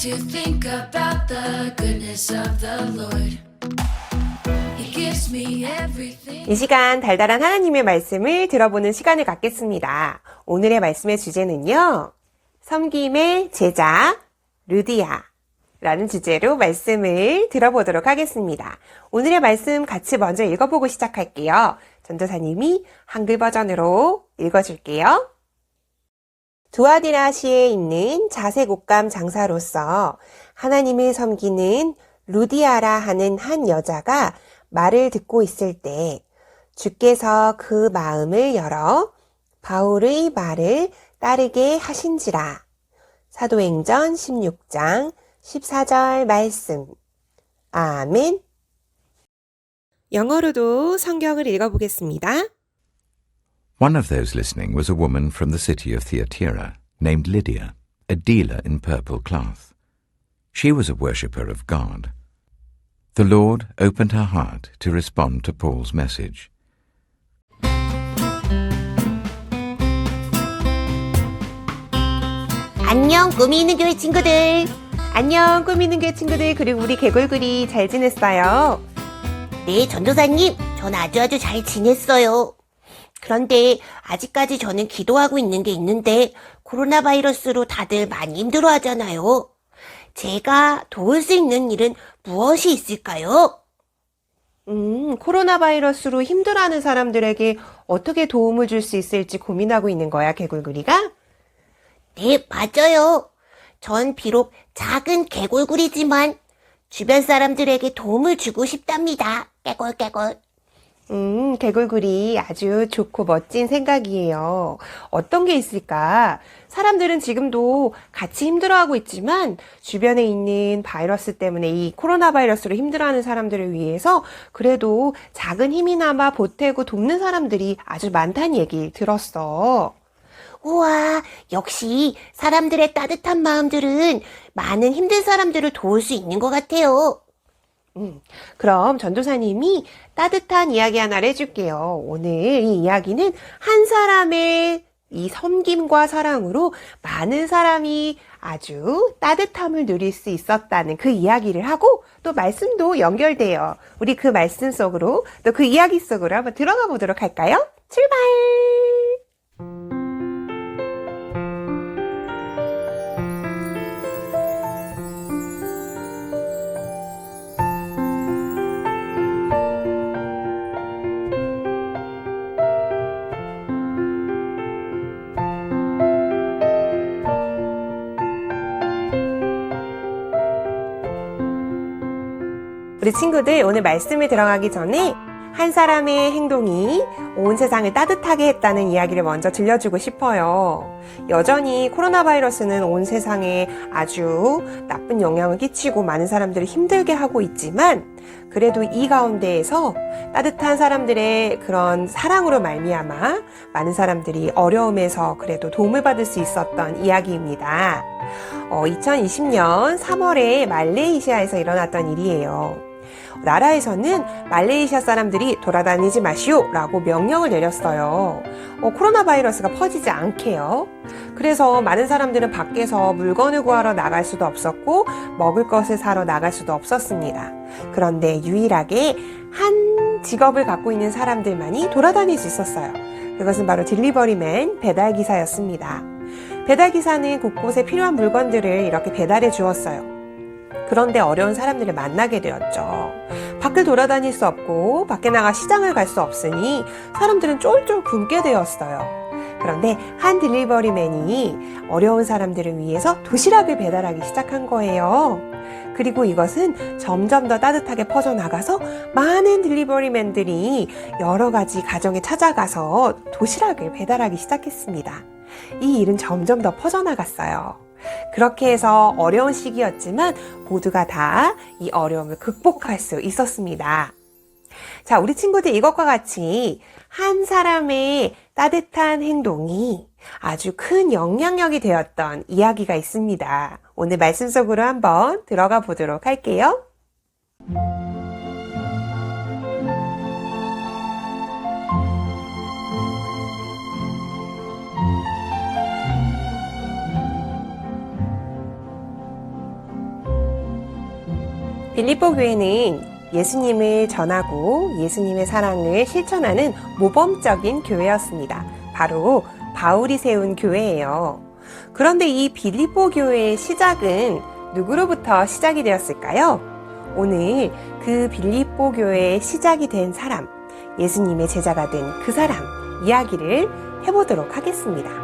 to think about the goodness of the Lord. He gives me everything. 이 시간 달달한 하나님의 말씀을 들어보는 시간을 갖겠습니다. 오늘의 말씀의 주제는요, 섬김의 제자 루디아 라는 주제로 말씀을 들어보도록 하겠습니다. 오늘의 말씀 같이 먼저 읽어보고 시작할게요. 전도사님이 한글 버전으로 읽어줄게요. 두아디라시에 있는 자색 옷감 장사로서 하나님을 섬기는 루디아라 하는 한 여자가 말을 듣고 있을 때 주께서 그 마음을 열어 바울의 말을 따르게 하신지라. 사도행전 16장 14절 말씀. 아멘. 영어로도 성경을 읽어보겠습니다. One of those listening was a woman from the city of Thyatira, named Lydia, a dealer in purple cloth. She was a worshipper of God. The Lord opened her heart to respond to Paul's message. 안녕, 꿈이 있는 교회 친구들. 안녕, 꿈이 있는 교회 친구들. 그리고 우리 개굴굴이 잘 지냈어요? 네, 전도사님, 전 아주 잘 지냈어요. 그런데 아직까지 저는 기도하고 있는 게 있는데 코로나 바이러스로 다들 많이 힘들어 하잖아요. 제가 도울 수 있는 일은 무엇이 있을까요? 코로나 바이러스로 힘들어하는 사람들에게 어떻게 도움을 줄 수 있을지 고민하고 있는 거야, 개굴굴이가? 네, 맞아요. 전 비록 작은 개굴굴이지만 주변 사람들에게 도움을 주고 싶답니다. 깨골깨골. 개굴굴이 아주 좋고 멋진 생각이에요. 어떤 게 있을까? 사람들은 지금도 같이 힘들어하고 있지만 주변에 있는 바이러스 때문에 이 코로나 바이러스로 힘들어하는 사람들을 위해서 그래도 작은 힘이나마 보태고 돕는 사람들이 아주 많다는 얘기 들었어. 우와, 역시 사람들의 따뜻한 마음들은 많은 힘든 사람들을 도울 수 있는 것 같아요. 그럼 전도사님이 따뜻한 이야기 하나를 해줄게요. 오늘 이 이야기는 한 사람의 이 섬김과 사랑으로 많은 사람이 아주 따뜻함을 누릴 수 있었다는 그 이야기를 하고 또 말씀도 연결돼요. 우리 그 말씀 속으로 또 그 이야기 속으로 한번 들어가 보도록 할까요? 출발! 우리 친구들 오늘 말씀에 들어가기 전에 한 사람의 행동이 온 세상을 따뜻하게 했다는 이야기를 먼저 들려주고 싶어요. 여전히 코로나 바이러스는 온 세상에 아주 나쁜 영향을 끼치고 많은 사람들을 힘들게 하고 있지만 그래도 이 가운데에서 따뜻한 사람들의 그런 사랑으로 말미암아 많은 사람들이 어려움에서 그래도 도움을 받을 수 있었던 이야기입니다. 2020년 3월에 말레이시아에서 일어났던 일이에요. 나라에서는 말레이시아 사람들이 돌아다니지 마시오 라고 명령을 내렸어요. 코로나 바이러스가 퍼지지 않게요. 그래서 많은 사람들은 밖에서 물건을 구하러 나갈 수도 없었고 먹을 것을 사러 나갈 수도 없었습니다. 그런데 유일하게 한 직업을 갖고 있는 사람들만이 돌아다닐 수 있었어요. 그것은 바로 딜리버리맨, 배달기사였습니다. 배달기사는 곳곳에 필요한 물건들을 이렇게 배달해 주었어요. 그런데 어려운 사람들을 만나게 되었죠. 밖을 돌아다닐 수 없고 밖에 나가 시장을 갈 수 없으니 사람들은 쫄쫄 굶게 되었어요. 그런데 한 딜리버리맨이 어려운 사람들을 위해서 도시락을 배달하기 시작한 거예요. 그리고 이것은 점점 더 따뜻하게 퍼져나가서 많은 딜리버리맨들이 여러 가지 가정에 찾아가서 도시락을 배달하기 시작했습니다. 이 일은 점점 더 퍼져나갔어요. 그렇게 해서 어려운 시기였지만 모두가 다 이 어려움을 극복할 수 있었습니다. 자, 우리 친구들 이것과 같이 한 사람의 따뜻한 행동이 아주 큰 영향력이 되었던 이야기가 있습니다. 오늘 말씀 속으로 한번 들어가 보도록 할게요. 빌립보 교회는 예수님을 전하고 예수님의 사랑을 실천하는 모범적인 교회였습니다. 바로 바울이 세운 교회예요. 그런데 이 빌립보 교회의 시작은 누구로부터 시작이 되었을까요? 오늘 그 빌립보 교회의 시작이 된 사람, 예수님의 제자가 된 그 사람 이야기를 해보도록 하겠습니다.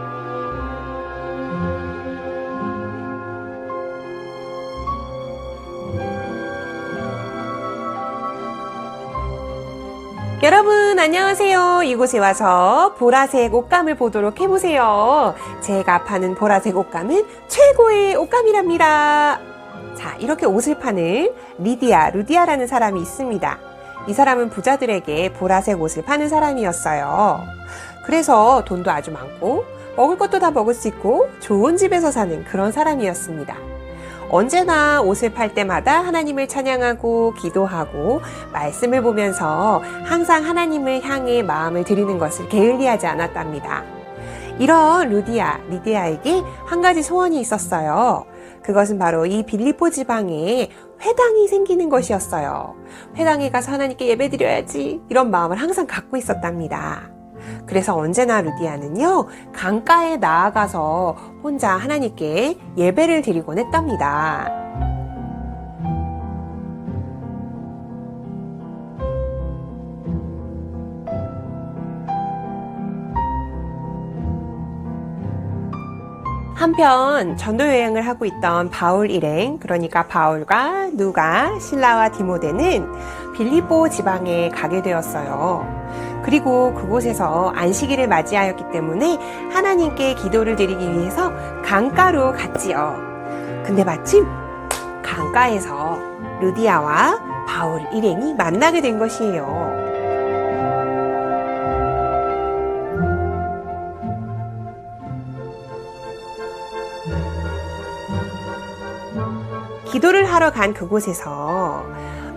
여러분 안녕하세요. 이곳에 와서 보라색 옷감을 보도록 해보세요. 제가 파는 보라색 옷감은 최고의 옷감이랍니다. 자, 이렇게 옷을 파는 루디아라는 사람이 있습니다. 이 사람은 부자들에게 보라색 옷을 파는 사람이었어요. 그래서 돈도 아주 많고 먹을 것도 다 먹을 수 있고 좋은 집에서 사는 그런 사람이었습니다. 언제나 옷을 팔 때마다 하나님을 찬양하고 기도하고 말씀을 보면서 항상 하나님을 향해 마음을 드리는 것을 게을리하지 않았답니다. 이런 리디아에게 한 가지 소원이 있었어요. 그것은 바로 이 빌립보 지방에 회당이 생기는 것이었어요. 회당에 가서 하나님께 예배드려야지 이런 마음을 항상 갖고 있었답니다. 그래서 언제나 루디아는요, 강가에 나아가서 혼자 하나님께 예배를 드리곤 했답니다. 한편 전도 여행을 하고 있던 바울 일행, 그러니까 바울과 누가, 실라와 디모데는 빌립보 지방에 가게 되었어요. 그리고 그곳에서 안식일을 맞이하였기 때문에 하나님께 기도를 드리기 위해서 강가로 갔지요. 근데 마침 강가에서 루디아와 바울 일행이 만나게 된 것이에요. 기도를 하러 간 그곳에서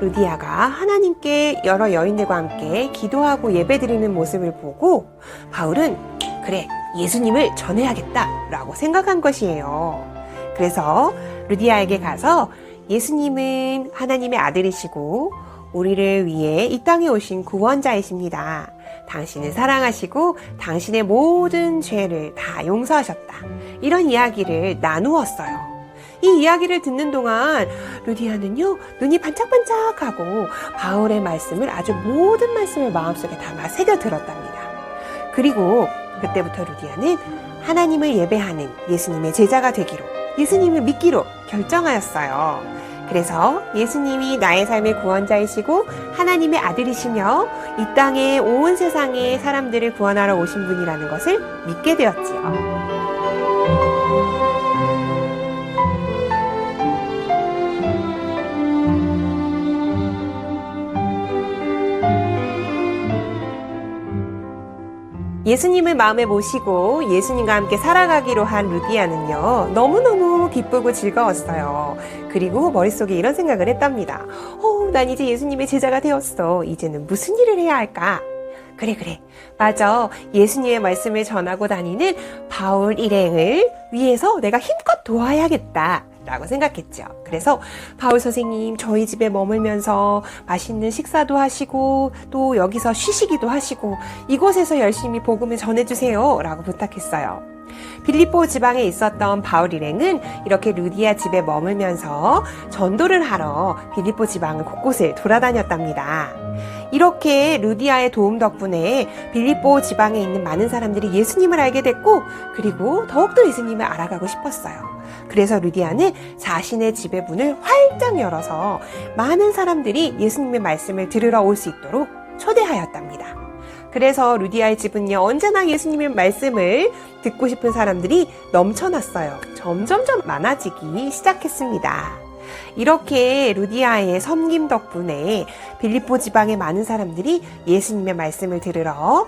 루디아가 하나님께 여러 여인들과 함께 기도하고 예배드리는 모습을 보고 바울은 그래, 예수님을 전해야겠다 라고 생각한 것이에요. 그래서 루디아에게 가서 예수님은 하나님의 아들이시고 우리를 위해 이 땅에 오신 구원자이십니다. 당신을 사랑하시고 당신의 모든 죄를 다 용서하셨다. 이런 이야기를 나누었어요. 이 이야기를 듣는 동안 루디아는요, 눈이 반짝반짝하고 바울의 말씀을, 아주 모든 말씀을 마음속에 담아 새겨 들었답니다. 그리고 그때부터 루디아는 하나님을 예배하는 예수님의 제자가 되기로, 예수님을 믿기로 결정하였어요. 그래서 예수님이 나의 삶의 구원자이시고 하나님의 아들이시며 이 땅에 온 세상의 사람들을 구원하러 오신 분이라는 것을 믿게 되었지요. 예수님을 마음에 모시고 예수님과 함께 살아가기로 한 루디아는요, 너무너무 기쁘고 즐거웠어요. 그리고 머릿속에 이런 생각을 했답니다. 난 이제 예수님의 제자가 되었어. 이제는 무슨 일을 해야 할까? 그래. 맞아. 예수님의 말씀을 전하고 다니는 바울 일행을 위해서 내가 힘껏 도와야겠다. 라고 생각했죠. 그래서 바울 선생님, 저희 집에 머물면서 맛있는 식사도 하시고 또 여기서 쉬시기도 하시고 이곳에서 열심히 복음을 전해주세요 라고 부탁했어요. 빌립보 지방에 있었던 바울 일행은 이렇게 루디아 집에 머물면서 전도를 하러 빌립보 지방을 곳곳을 돌아다녔답니다. 이렇게 루디아의 도움 덕분에 빌립보 지방에 있는 많은 사람들이 예수님을 알게 됐고, 그리고 더욱더 예수님을 알아가고 싶었어요. 그래서 루디아는 자신의 집의 문을 활짝 열어서 많은 사람들이 예수님의 말씀을 들으러 올 수 있도록 초대하였답니다. 그래서 루디아의 집은요, 언제나 예수님의 말씀을 듣고 싶은 사람들이 넘쳐났어요. 점점점 많아지기 시작했습니다. 이렇게 루디아의 섬김 덕분에 빌립보 지방의 많은 사람들이 예수님의 말씀을 들으러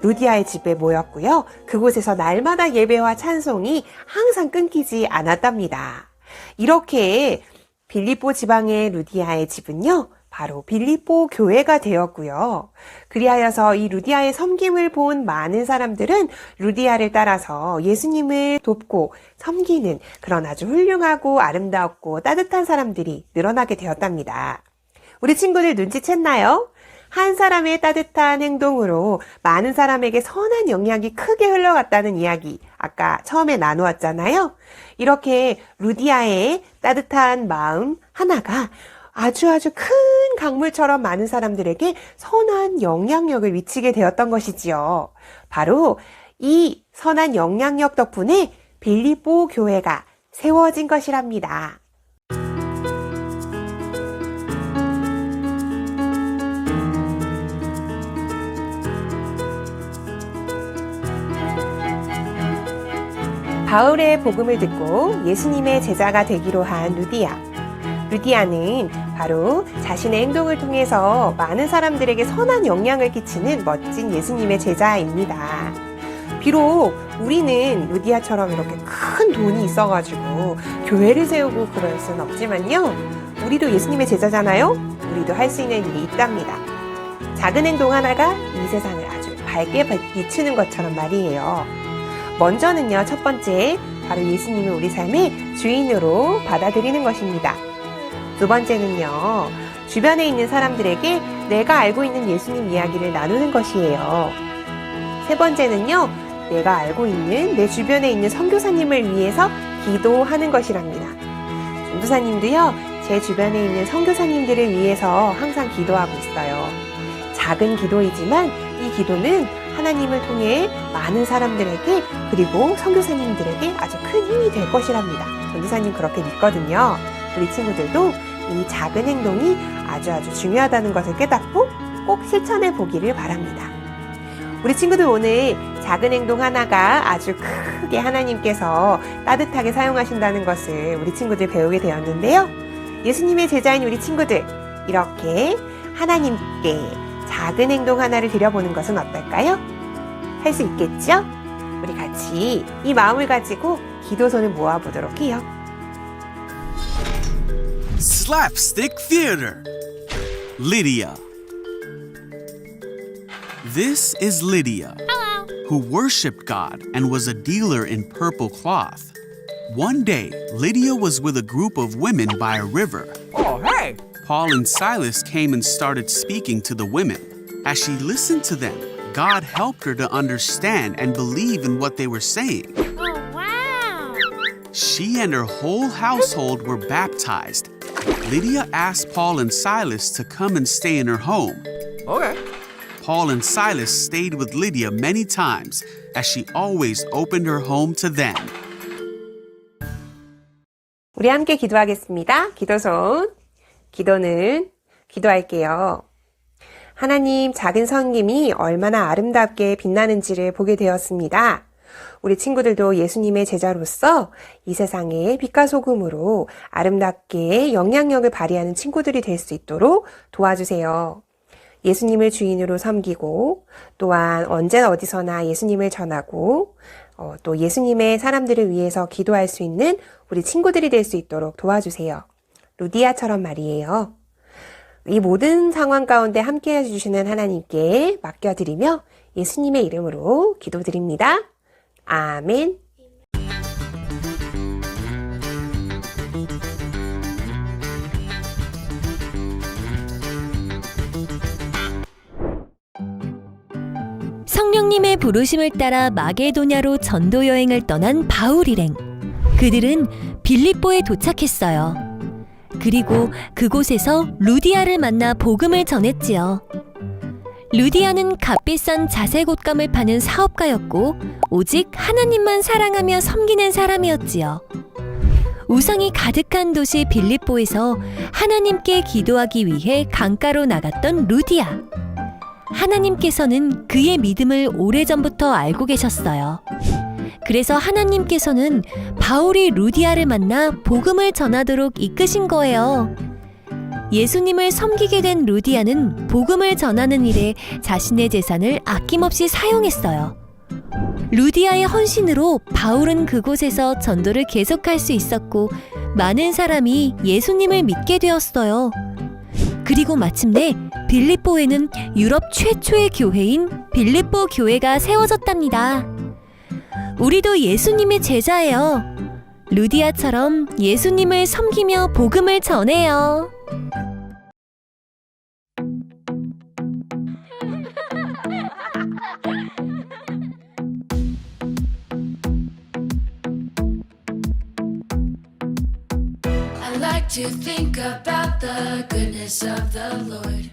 루디아의 집에 모였고요. 그곳에서 날마다 예배와 찬송이 항상 끊기지 않았답니다. 이렇게 빌립보 지방의 루디아의 집은요, 바로 빌립보 교회가 되었고요. 그리하여서 이 루디아의 섬김을 본 많은 사람들은 루디아를 따라서 예수님을 돕고 섬기는 그런 아주 훌륭하고 아름답고 따뜻한 사람들이 늘어나게 되었답니다. 우리 친구들 눈치챘나요? 한 사람의 따뜻한 행동으로 많은 사람에게 선한 영향이 크게 흘러갔다는 이야기 아까 처음에 나누었잖아요. 이렇게 루디아의 따뜻한 마음 하나가 아주 큰 강물처럼 많은 사람들에게 선한 영향력을 미치게 되었던 것이지요. 바로 이 선한 영향력 덕분에 빌립보 교회가 세워진 것이랍니다. 바울의 복음을 듣고 예수님의 제자가 되기로 한 루디아. 루디아는 바로 자신의 행동을 통해서 많은 사람들에게 선한 영향을 끼치는 멋진 예수님의 제자입니다. 비록 우리는 루디아처럼 이렇게 큰 돈이 있어가지고 교회를 세우고 그럴 순 없지만요. 우리도 예수님의 제자잖아요. 우리도 할 수 있는 일이 있답니다. 작은 행동 하나가 이 세상을 아주 밝게 비추는 것처럼 말이에요. 먼저는요, 첫 번째, 바로 예수님을 우리 삶의 주인으로 받아들이는 것입니다. 두 번째는요, 주변에 있는 사람들에게 내가 알고 있는 예수님 이야기를 나누는 것이에요. 세 번째는요, 내가 알고 있는 내 주변에 있는 선교사님을 위해서 기도하는 것이랍니다. 전도사님도요, 제 주변에 있는 선교사님들을 위해서 항상 기도하고 있어요. 작은 기도이지만 이 기도는 하나님을 통해 많은 사람들에게 그리고 선교사님들에게 아주 큰 힘이 될 것이랍니다. 전도사님 그렇게 믿거든요. 우리 친구들도 이 작은 행동이 아주 중요하다는 것을 깨닫고 꼭 실천해 보기를 바랍니다. 우리 친구들 오늘 작은 행동 하나가 아주 크게 하나님께서 따뜻하게 사용하신다는 것을 우리 친구들 배우게 되었는데요. 예수님의 제자인 우리 친구들, 이렇게 하나님께 작은 행동 하나를 드려보는 것은 어떨까요? 할 수 있겠죠? 우리 같이 이 마음을 가지고 기도손을 모아보도록 해요. Slapstick Theater. Lydia. This is Lydia, who worshipped God and was a dealer in purple cloth. One day, Lydia was with a group of women by a river. Oh, hey! Paul and Silas came and started speaking to the women. As she listened to them, God helped her to understand and believe in what they were saying. Oh, wow! She and her whole household were baptized. Lydia asked Paul and Silas to come and stay in her home. Okay. Paul and Silas stayed with Lydia many times, as she always opened her home to them. 우리 함께 기도하겠습니다. 기도손. 기도는 기도할게요. 하나님, 작은 섬김이 얼마나 아름답게 빛나는지를 보게 되었습니다. 우리 친구들도 예수님의 제자로서 이 세상에 빛과 소금으로 아름답게 영향력을 발휘하는 친구들이 될 수 있도록 도와주세요. 예수님을 주인으로 섬기고 또한 언제나 어디서나 예수님을 전하고 또 예수님의 사람들을 위해서 기도할 수 있는 우리 친구들이 될 수 있도록 도와주세요. 루디아처럼 말이에요. 이 모든 상황 가운데 함께 해주시는 하나님께 맡겨드리며 예수님의 이름으로 기도드립니다. 아멘. 성령님의 부르심을 따라 마게도냐로 전도 여행을 떠난 바울 일행. 그들은 빌립보에 도착했어요. 그리고 그곳에서 루디아를 만나 복음을 전했지요. 루디아는 값비싼 자색 옷감을 파는 사업가였고 오직 하나님만 사랑하며 섬기는 사람이었지요. 우상이 가득한 도시 빌립보에서 하나님께 기도하기 위해 강가로 나갔던 루디아. 하나님께서는 그의 믿음을 오래전부터 알고 계셨어요. 그래서 하나님께서는 바울이 루디아를 만나 복음을 전하도록 이끄신 거예요. 예수님을 섬기게 된 루디아는 복음을 전하는 일에 자신의 재산을 아낌없이 사용했어요. 루디아의 헌신으로 바울은 그곳에서 전도를 계속할 수 있었고 많은 사람이 예수님을 믿게 되었어요. 그리고 마침내 빌립보에는 유럽 최초의 교회인 빌립보 교회가 세워졌답니다. 우리도 예수님의 제자예요. 루디아처럼 예수님을 섬기며 복음을 전해요. I like to think about the goodness of the Lord.